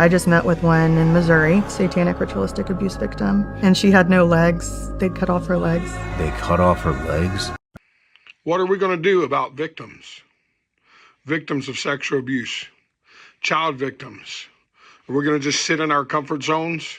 I just met with one in Missouri, satanic ritualistic abuse victim, and she had no legs. They'd cut off her legs. They cut off her legs? What are we going to do about victims? Victims of sexual abuse, child victims. Are we going to just sit in our comfort zones?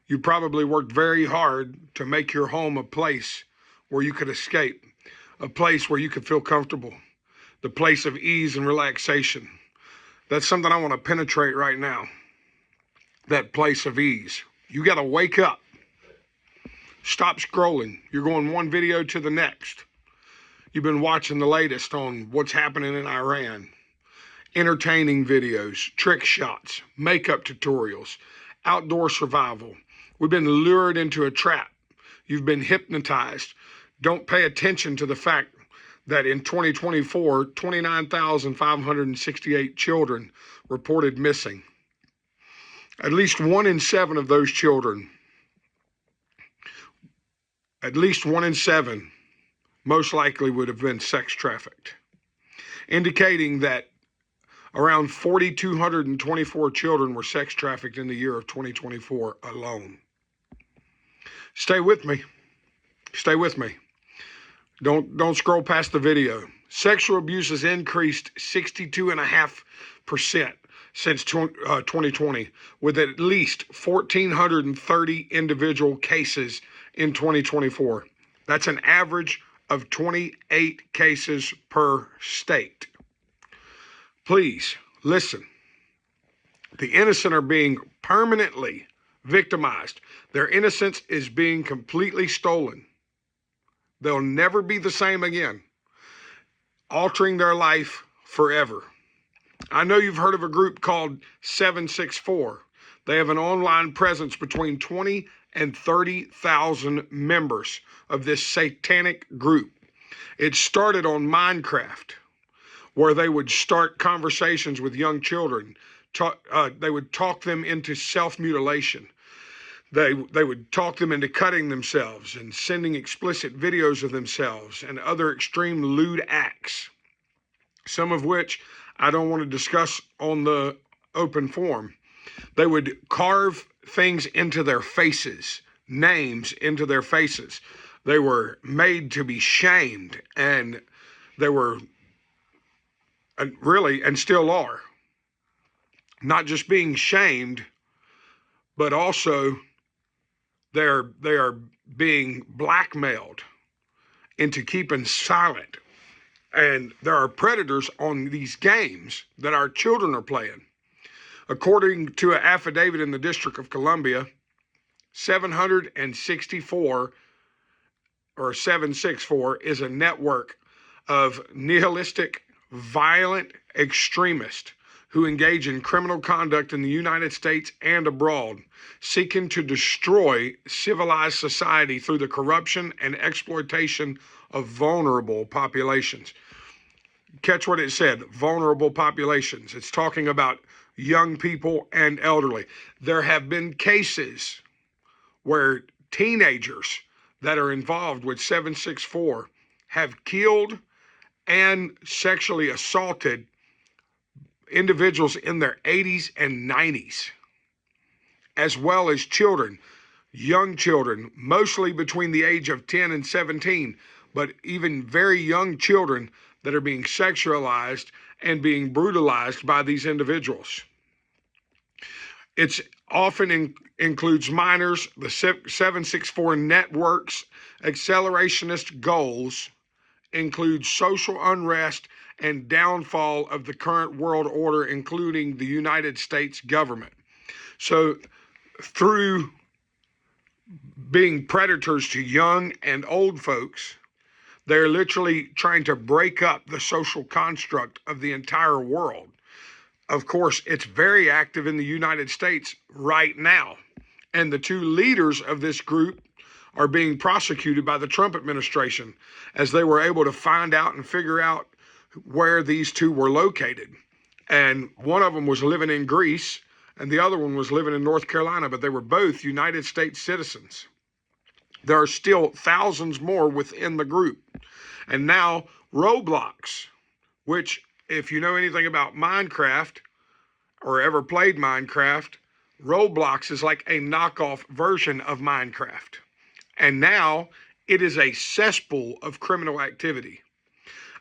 You probably worked very hard to make your home a place where you could escape, a place where you could feel comfortable, the place of ease and relaxation. That's something I want to penetrate right now. That place of ease. You got to wake up. Stop scrolling. You're going one video to the next. You've been watching the latest on what's happening in Iran. Entertaining videos, trick shots, makeup tutorials, outdoor survival. We've been lured into a trap. You've been hypnotized. Don't pay attention to the fact that in 2024, 29,568 children reported missing. At least 1 in 7 of those children, most likely would have been sex trafficked, indicating that around 4,224 children were sex trafficked in the year of 2024 alone. Stay with me. Stay with me. Don't scroll past the video. Sexual abuse has increased 62.5% since 2020, with at least 1,430 individual cases in 2024. That's an average of 28 cases per state. Please listen. The innocent are being permanently victimized. Their innocence is being completely stolen. They'll never be the same again, altering their life forever. I know you've heard of a group called 764. They have an online presence between 20 and 30,000 members of this satanic group. It started on Minecraft, where they would start conversations with young children. They would talk them into self-mutilation. They would talk them into cutting themselves and sending explicit videos of themselves and other extreme lewd acts, some of which I don't want to discuss on the open forum. They would carve things into their faces, names into their faces. They were made to be shamed, and they were really, and still are, not just being shamed, but also they are being blackmailed into keeping silent. And there are predators on these games that our children are playing. According to an affidavit in the District of Columbia, 764 or 764 is a network of nihilistic, violent extremists who engage in criminal conduct in the United States and abroad, seeking to destroy civilized society through the corruption and exploitation of vulnerable populations. Catch what it said, vulnerable populations. It's talking about young people and elderly. There have been cases where teenagers that are involved with 764 have killed and sexually assaulted individuals in their 80s and 90s, as well as children, young children, mostly between the age of 10 and 17, but even very young children that are being sexualized and being brutalized by these individuals. It's often includes minors. The 764 network's accelerationist goals include social unrest and downfall of the current world order, including the United States government. So through being predators to young and old folks, they're literally trying to break up the social construct of the entire world. Of course, it's very active in the United States right now. And the two leaders of this group are being prosecuted by the Trump administration, as they were able to find out and figure out where these two were located. And one of them was living in Greece and the other one was living in North Carolina, but they were both United States citizens. There are still thousands more within the group. And now Roblox, which, if you know anything about Minecraft or ever played Minecraft, Roblox is like a knockoff version of Minecraft. And now it is a cesspool of criminal activity.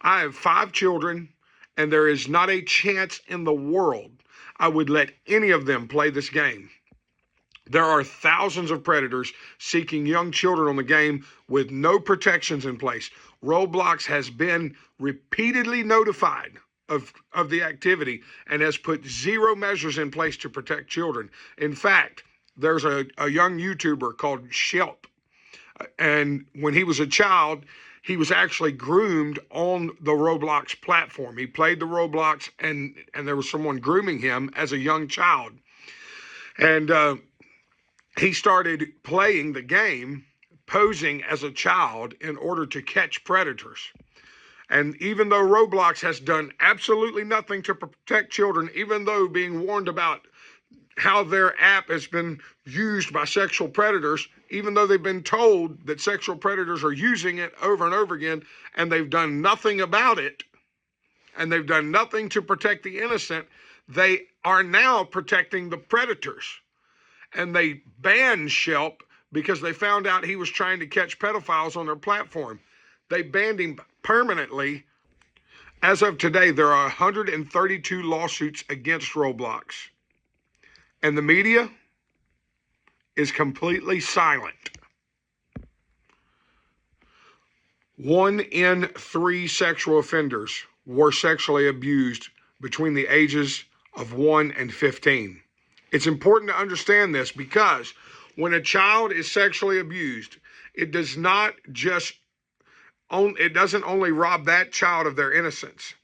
I have 5 children, and there is not a chance in the world I would let any of them play this game. There are thousands of predators seeking young children on the game with no protections in place. Roblox has been repeatedly notified of the activity and has put zero measures in place to protect children. In fact, there's a young YouTuber called Shelp, and when he was a child, he was actually groomed on the Roblox platform. He played the Roblox, and there was someone grooming him as a young child. And he started playing the game, posing as a child in order to catch predators. And even though Roblox has done absolutely nothing to protect children, even though being warned about how their app has been used by sexual predators, even though they've been told that sexual predators are using it over and over again, and they've done nothing about it, and they've done nothing to protect the innocent, they are now protecting the predators. And they banned Shelp because they found out he was trying to catch pedophiles on their platform. They banned him permanently. As of today, there are 132 lawsuits against Roblox. And the media is completely silent. 1 in 3 sexual offenders were sexually abused between the ages of 1 and 15. It's important to understand this because when a child is sexually abused, it doesn't only rob that child of their innocence,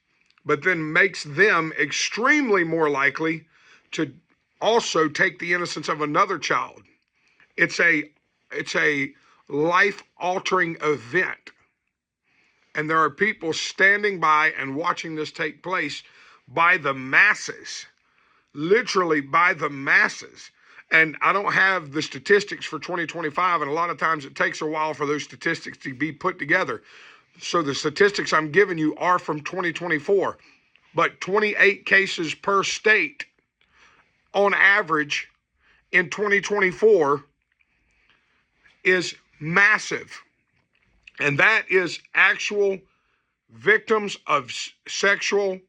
but then makes them extremely more likely to also take the innocence of another child. It's a life-altering event. And there are people standing by and watching this take place by the masses, literally by the masses. And I don't have the statistics for 2025, and a lot of times it takes a while for those statistics to be put together. So the statistics I'm giving you are from 2024, but 28 cases per state on average in 2024 is massive. And that is actual victims of sexual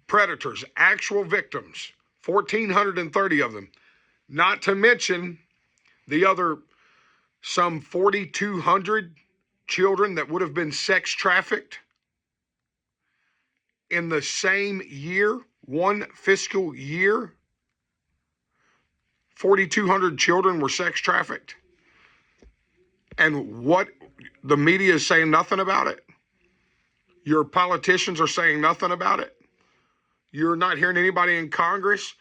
predators, actual victims, 1,430 of them. Not to mention the other some 4,200 children that would have been sex trafficked in the same year, one fiscal year. 4,200 children were sex trafficked. And what the media is saying nothing about it. Your politicians are saying nothing about it. You're not hearing anybody in Congress,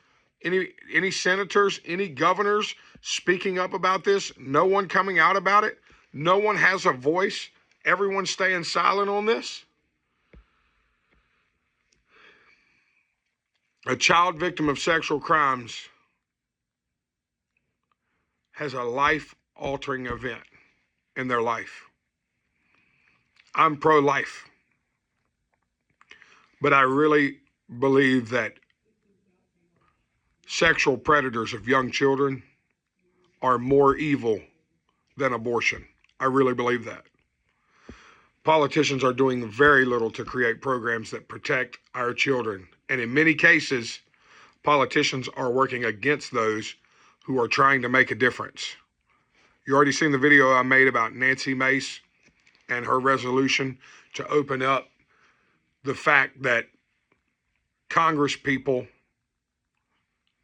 any senators, any governors speaking up about this. No one coming out about it. No one has a voice. Everyone's staying silent on this. A child victim of sexual crimes has a life-altering event in their life. I'm pro-life, but I really believe that sexual predators of young children are more evil than abortion. I really believe that. Politicians are doing very little to create programs that protect our children. And in many cases, politicians are working against those who are trying to make a difference. You already seen the video I made about Nancy Mace and her resolution to open up the fact that Congress people,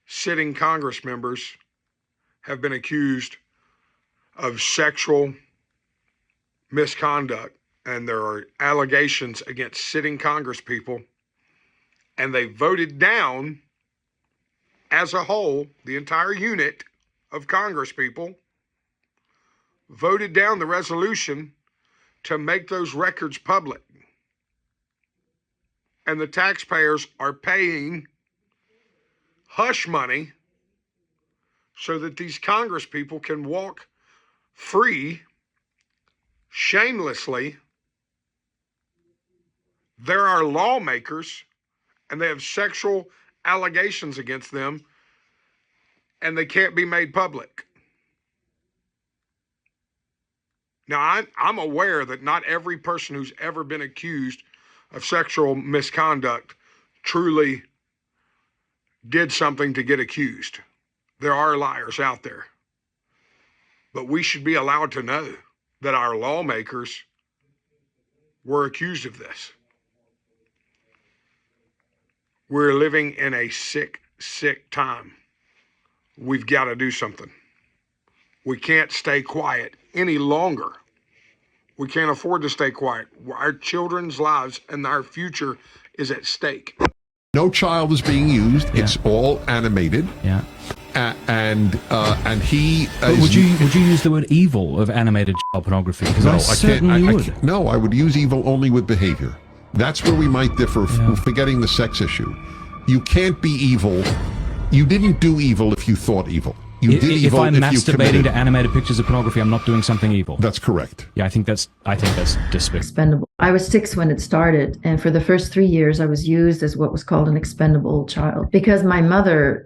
sitting Congress members, have been accused of sexual misconduct, and there are allegations against sitting Congress people, and they voted down, as a whole, the entire unit of Congress people voted down the resolution to make those records public. And the taxpayers are paying hush money so that these Congress people can walk free, shamelessly. There are lawmakers, and they have sexual allegations against them and they can't be made public. Now, I'm aware that not every person who's ever been accused of sexual misconduct truly did something to get accused. There are liars out there. But we should be allowed to know that our lawmakers were accused of this. We're living in a sick, sick time. We've got to do something. We can't stay quiet any longer. We can't afford to stay quiet. Our children's lives and our future is at stake. No child is being used. Yeah. It's all animated. Yeah. And he. But would you use the word evil of animated child pornography? Because No, I I can't. certainly would. No, I would use evil only with behavior. That's where we might differ, forgetting the sex issue. You can't be evil. You didn't do evil if you thought evil. You did If evil I'm if you masturbating committed. to animated pictures of pornography, I'm not doing something evil. That's correct. Yeah, I think that's despicable. Expendable. I was 6 when it started, and for the first 3 years, I was used as what was called an expendable child because my mother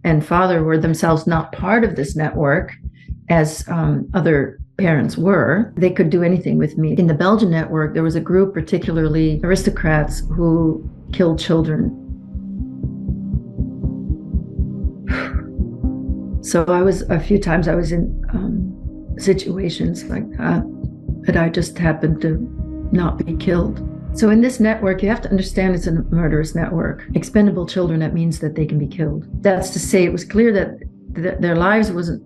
and father were themselves not part of this network, as other parents were. They could do anything with me. In the Belgian network, there was a group, particularly aristocrats, who killed children. So a few times I was in situations like that, but I just happened to not be killed. So in this network, you have to understand it's a murderous network. Expendable children, that means that they can be killed. That's to say, it was clear that their lives wasn't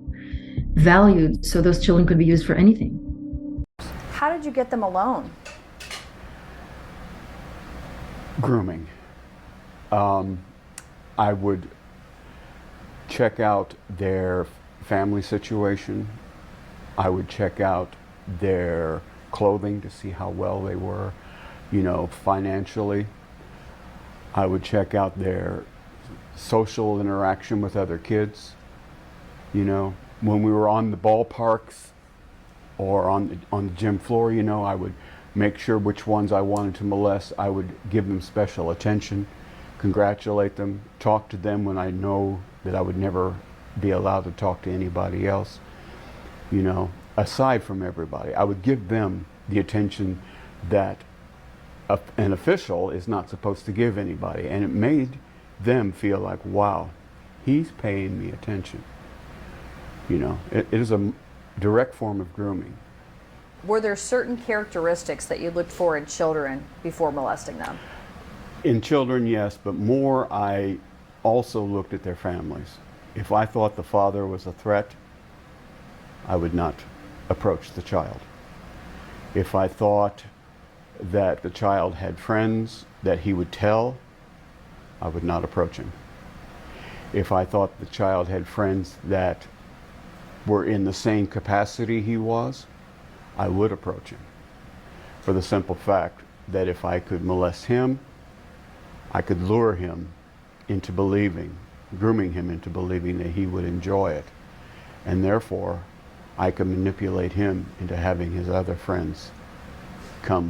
valued, so those children could be used for anything. How did you get them alone? Grooming. I would check out their family situation. I would check out their clothing to see how well they were, financially. I would check out their social interaction with other kids. When we were on the ballparks or on the gym floor, I would make sure which ones I wanted to molest. I would give them special attention, congratulate them, talk to them when I know that I would never be allowed to talk to anybody else, aside from everybody. I would give them the attention that an official is not supposed to give anybody. And it made them feel like, wow, he's paying me attention. It is a direct form of grooming. Were there certain characteristics that you looked for in children before molesting them? In children, yes, but more I also looked at their families. If I thought the father was a threat, I would not approach the child. If I thought that the child had friends that he would tell, I would not approach him. If I thought the child had friends that were in the same capacity he was, I would approach him. For the simple fact that if I could molest him, I could lure him into believing, grooming him into believing that he would enjoy it. And therefore, I could manipulate him into having his other friends come